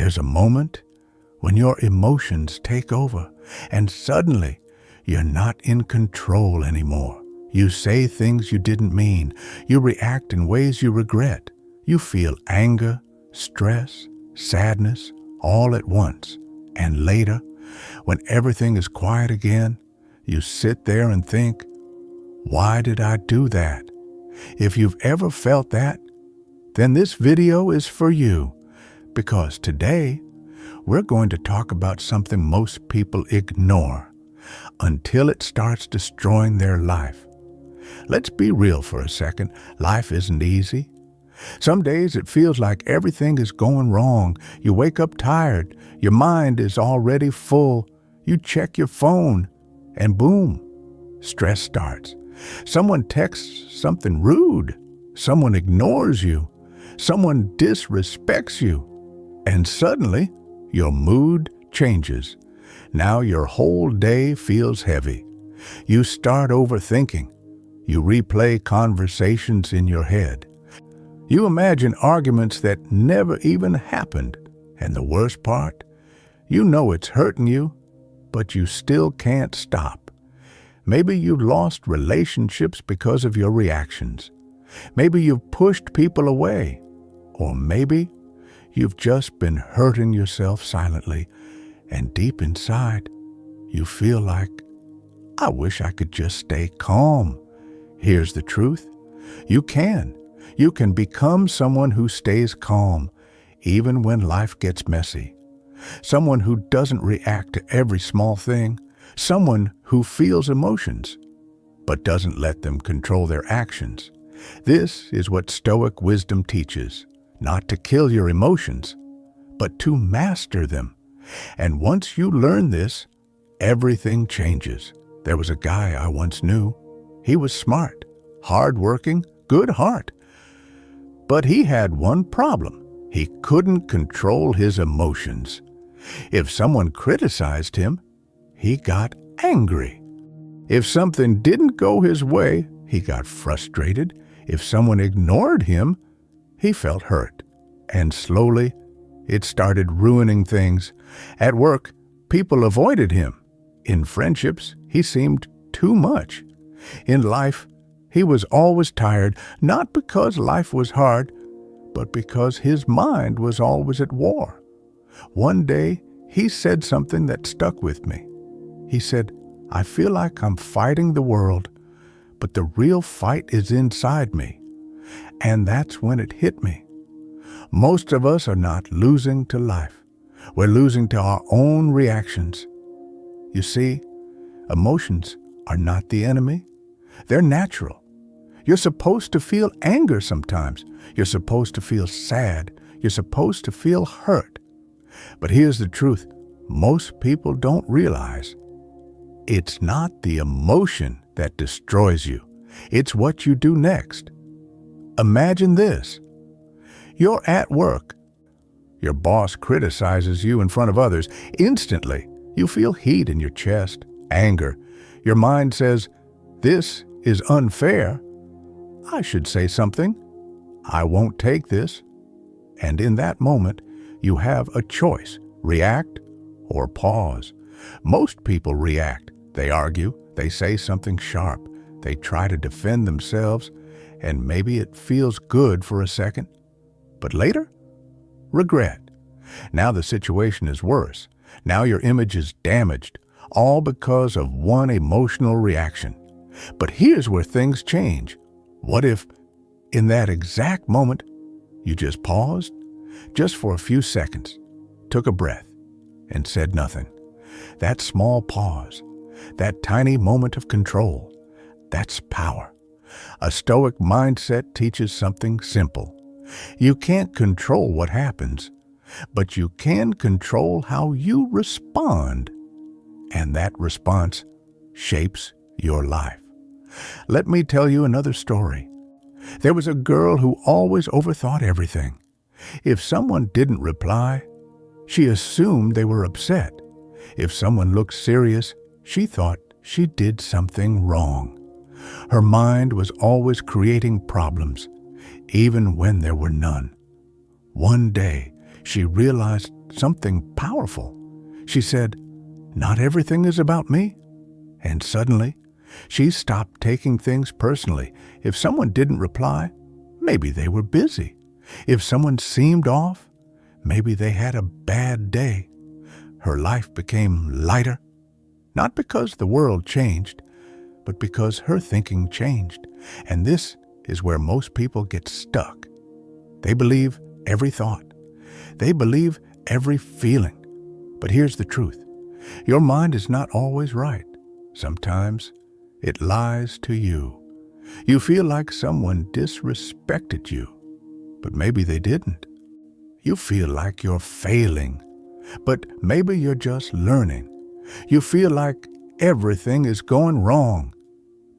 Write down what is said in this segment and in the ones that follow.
There's a moment when your emotions take over, and suddenly you're not in control anymore. You say things you didn't mean. You react in ways you regret. You feel anger, stress, sadness, all at once. And later, when everything is quiet again, you sit there and think, why did I do that? If you've ever felt that, then this video is for you, because today we're going to talk about something most people ignore until it starts destroying their life. Let's be real for a second. Life isn't easy. Some days it feels like everything is going wrong. You wake up tired. Your mind is already full. You check your phone, and boom, stress starts. Someone texts something rude. Someone ignores you. Someone disrespects you. And suddenly, your mood changes. Now your whole day feels heavy. You start overthinking. You replay conversations in your head. You imagine arguments that never even happened. And the worst part, you know it's hurting you, but you still can't stop. Maybe you've lost relationships because of your reactions. Maybe you've pushed people away. Or maybe you've just been hurting yourself silently, and deep inside, you feel like, I wish I could just stay calm. Here's the truth. You can. You can become someone who stays calm, even when life gets messy. Someone who doesn't react to every small thing. Someone who feels emotions, but doesn't let them control their actions. This is what Stoic wisdom teaches. Not to kill your emotions, but to master them. And once you learn this, everything changes. There was a guy I once knew. He was smart, hardworking, good heart. But he had one problem. He couldn't control his emotions. If someone criticized him, he got angry. If something didn't go his way, he got frustrated. If someone ignored him, he felt hurt. And slowly, it started ruining things. At work, people avoided him. In friendships, he seemed too much. In life, he was always tired, not because life was hard, but because his mind was always at war. One day, he said something that stuck with me. He said, I feel like I'm fighting the world, but the real fight is inside me. And that's when it hit me. Most of us are not losing to life. We're losing to our own reactions. You see, emotions are not the enemy. They're natural. You're supposed to feel anger sometimes. You're supposed to feel sad. You're supposed to feel hurt. But here's the truth. Most people don't realize it's not the emotion that destroys you. It's what you do next. Imagine this. You're at work. Your boss criticizes you in front of others. Instantly, you feel heat in your chest, anger. Your mind says, this is unfair. I should say something. I won't take this. And in that moment, you have a choice, react or pause. Most people react. They argue, they say something sharp, they try to defend themselves, and maybe it feels good for a second. But later, regret. Now the situation is worse. Now your image is damaged, all because of one emotional reaction. But here's where things change. What if, in that exact moment, you just paused, just for a few seconds, took a breath, and said nothing? That small pause, that tiny moment of control, that's power. A Stoic mindset teaches something simple. You can't control what happens, but you can control how you respond. And that response shapes your life. Let me tell you another story. There was a girl who always overthought everything. If someone didn't reply, she assumed they were upset. If someone looked serious, she thought she did something wrong. Her mind was always creating problems, even when there were none. One day, she realized something powerful. She said, "Not everything is about me." And suddenly, she stopped taking things personally. If someone didn't reply, maybe they were busy. If someone seemed off, maybe they had a bad day. Her life became lighter, not because the world changed, but because her thinking changed. And this is where most people get stuck. They believe every thought. They believe every feeling. But here's the truth. Your mind is not always right. Sometimes it lies to you. You feel like someone disrespected you, but maybe they didn't. You feel like you're failing, but maybe you're just learning. You feel like everything is going wrong,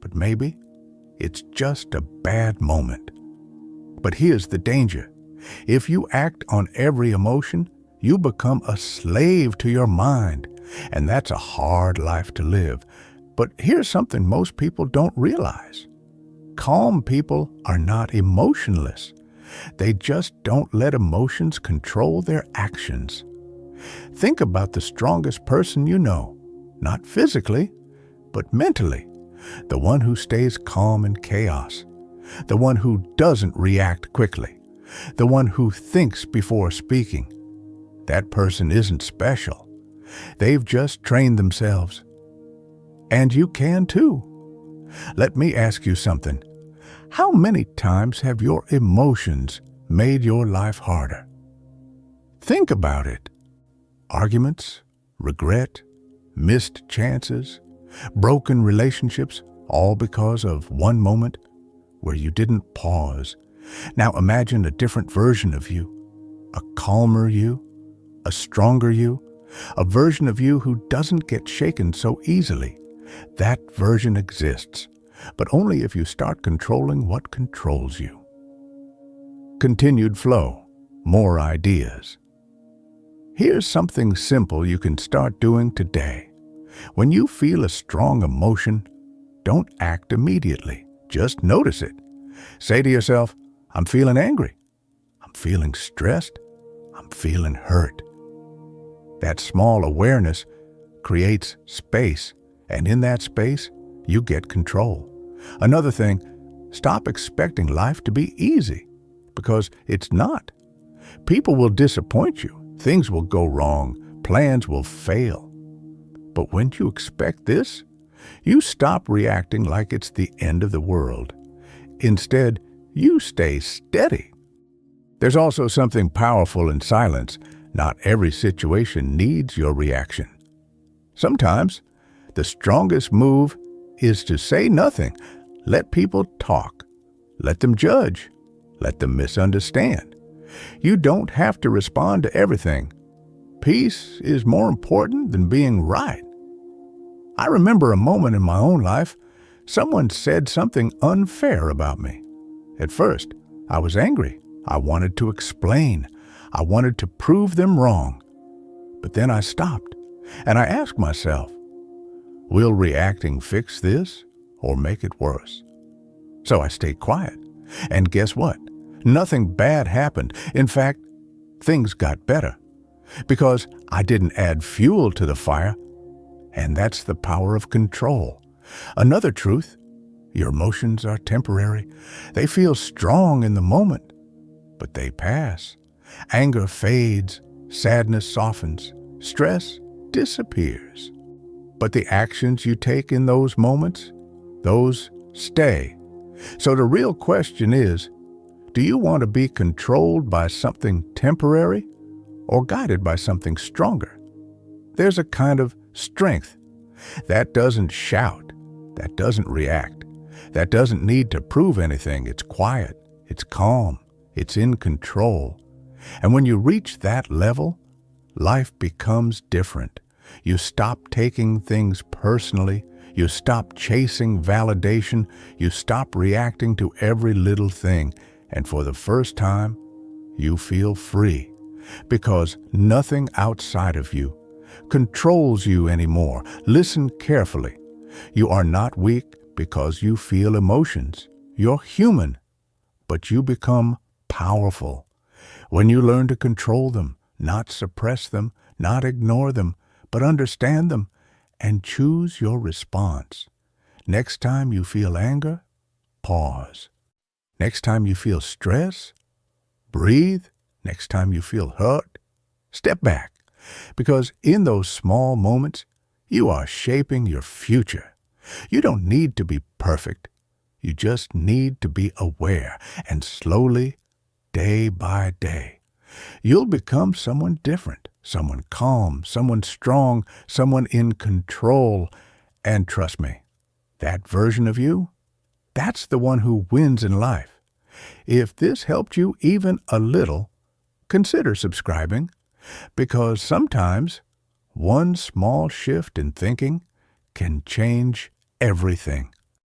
but maybe it's just a bad moment. But here's the danger. If you act on every emotion, you become a slave to your mind, and that's a hard life to live. But here's something most people don't realize. Calm people are not emotionless. They just don't let emotions control their actions. Think about the strongest person you know, not physically, but mentally. The one who stays calm in chaos. The one who doesn't react quickly. The one who thinks before speaking. That person isn't special. They've just trained themselves. And you can too. Let me ask you something. How many times have your emotions made your life harder? Think about it. Arguments, regret, missed chances, broken relationships, all because of one moment where you didn't pause. Now imagine a different version of you, a calmer you, a stronger you, a version of you who doesn't get shaken so easily. That version exists, but only if you start controlling what controls you. Continued flow, more ideas. Here's something simple you can start doing today. When you feel a strong emotion, don't act immediately. Just notice it. Say to yourself, "I'm feeling angry. I'm feeling stressed. I'm feeling hurt." That small awareness creates space, and in that space, you get control. Another thing, stop expecting life to be easy, because it's not. People will disappoint you. Things will go wrong. Plans will fail. But when you expect this, you stop reacting like it's the end of the world. Instead, you stay steady. There's also something powerful in silence. Not every situation needs your reaction. Sometimes, the strongest move is to say nothing. Let people talk. Let them judge. Let them misunderstand. You don't have to respond to everything. Peace is more important than being right. I remember a moment in my own life, someone said something unfair about me. At first, I was angry. I wanted to explain. I wanted to prove them wrong. But then I stopped, and I asked myself, will reacting fix this or make it worse? So I stayed quiet. And guess what? Nothing bad happened. In fact, things got better. Because I didn't add fuel to the fire. And that's the power of control. Another truth, your emotions are temporary. They feel strong in the moment, but they pass. Anger fades, sadness softens, stress disappears. But the actions you take in those moments, those stay. So the real question is, do you want to be controlled by something temporary or guided by something stronger? There's a kind of strength that doesn't shout, that doesn't react, that doesn't need to prove anything. It's quiet, it's calm, it's in control. And when you reach that level, life becomes different. You stop taking things personally. You stop chasing validation. You stop reacting to every little thing. And for the first time, you feel free, because nothing outside of you controls you anymore. Listen carefully. You are not weak because you feel emotions. You're human, but you become powerful when you learn to control them, not suppress them, not ignore them, but understand them and choose your response. Next time you feel anger, pause. Next time you feel stress, breathe. Next time you feel hurt, step back. Because in those small moments, you are shaping your future. You don't need to be perfect. You just need to be aware, and slowly, day by day, you'll become someone different, someone calm, someone strong, someone in control. And trust me, that version of you, that's the one who wins in life. If this helped you even a little, consider subscribing, because sometimes one small shift in thinking can change everything.